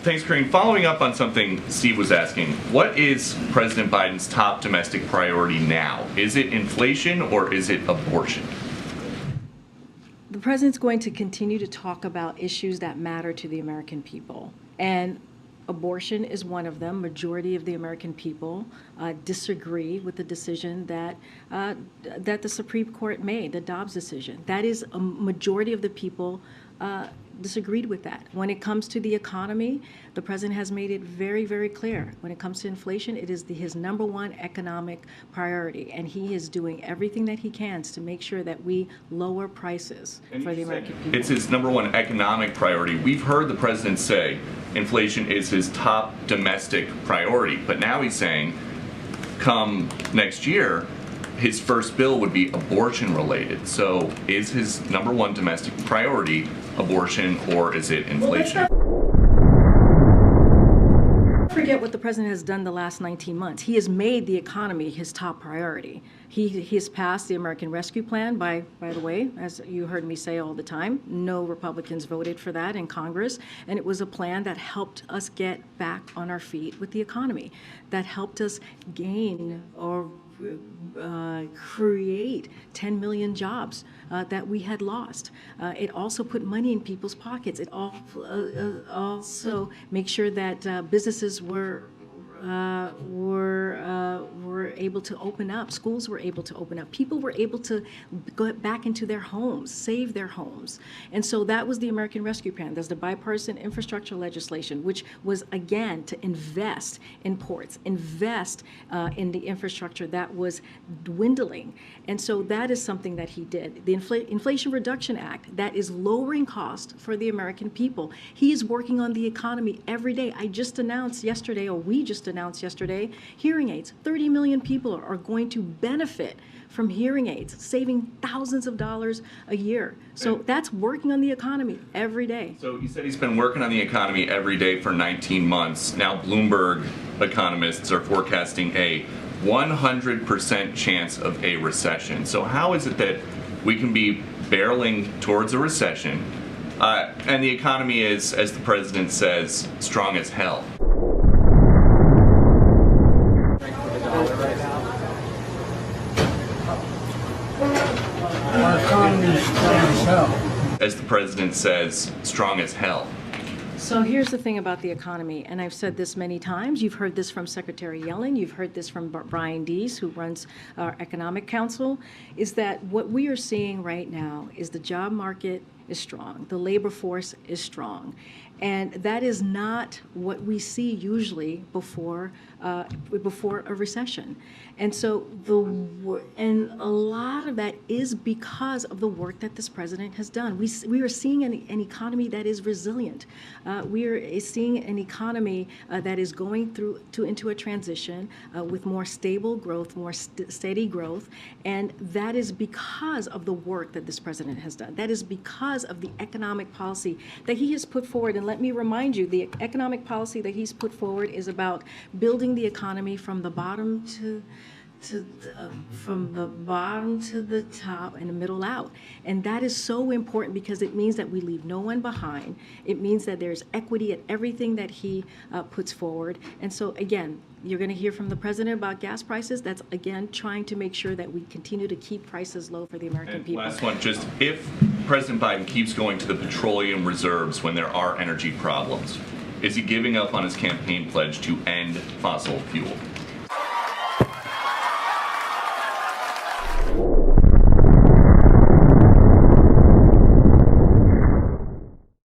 Thanks, Karine. Following up on something Steve was asking, what is President Biden's top domestic priority now? Is it inflation or is it abortion? The president's going to continue to talk about issues that matter to the American people. And abortion is one of them. Majority of the American people disagree with the decision that the Supreme Court made, the Dobbs decision. That is, a majority of the people disagreed with that. When it comes to the economy, the president has made it very, very clear. When it comes to inflation, it is his number one economic priority, and he is doing everything that he can to make sure that we lower prices for the American people. It's his number one economic priority. We've heard the president say inflation is his top domestic priority, but now he's saying come next year, his first bill would be abortion related. So is his number one domestic priority abortion or is it inflation? Forget what the president has done the last 19 months. He has made the economy his top priority. He has passed the American Rescue Plan by the way, as you heard me say all the time, no Republicans voted for that in Congress, and it was a plan that helped us get back on our feet with the economy, that helped us gain or create 10 million jobs that we had lost. It also put money in people's pockets. It also make sure that businesses were able to open up, schools were able to open up, people were able to go back into their homes, save their homes. And so that was the American Rescue Plan. There's the bipartisan infrastructure legislation, which was, again, to invest in ports, invest in the infrastructure that was dwindling. And so that is something that he did. The Inflation Reduction Act, that is lowering cost for the American people. He is working on the economy every day. I just announced yesterday, or we just announced yesterday, hearing aids. 30 million people are going to benefit from hearing aids, saving thousands of dollars a year. So that's working on the economy every day. So you said he's been working on the economy every day for 19 months. Now Bloomberg economists are forecasting a 100% chance of a recession. So how is it that we can be barreling towards a recession and the economy is, as the president says, strong as hell? Our economy is strong as hell. As the president says, strong as hell. So here's the thing about the economy, and I've said this many times. You've heard this from Secretary Yellen. You've heard this from Brian Deese, who runs our Economic Council, is that what we are seeing right now is the job market is strong. The labor force is strong. And that is not what we see usually before a recession. And so and a lot of that is because of the work that this president has done. We are seeing an economy that is resilient. We are seeing an economy that is going into a transition with more stable growth, more steady growth, and that is because of the work that this president has done. That is because of the economic policy that he has put forward. And let me remind you, the economic policy that he's put forward is about building the economy from the bottom to the top and the middle out. And that is so important because it means that we leave no one behind. It means that there's equity at everything that he puts forward. And so again, you're going to hear from the president about gas prices. That's, again, trying to make sure that we continue to keep prices low for the American people. Last one, just if President Biden keeps going to the petroleum reserves when there are energy problems, is he giving up on his campaign pledge to end fossil fuel?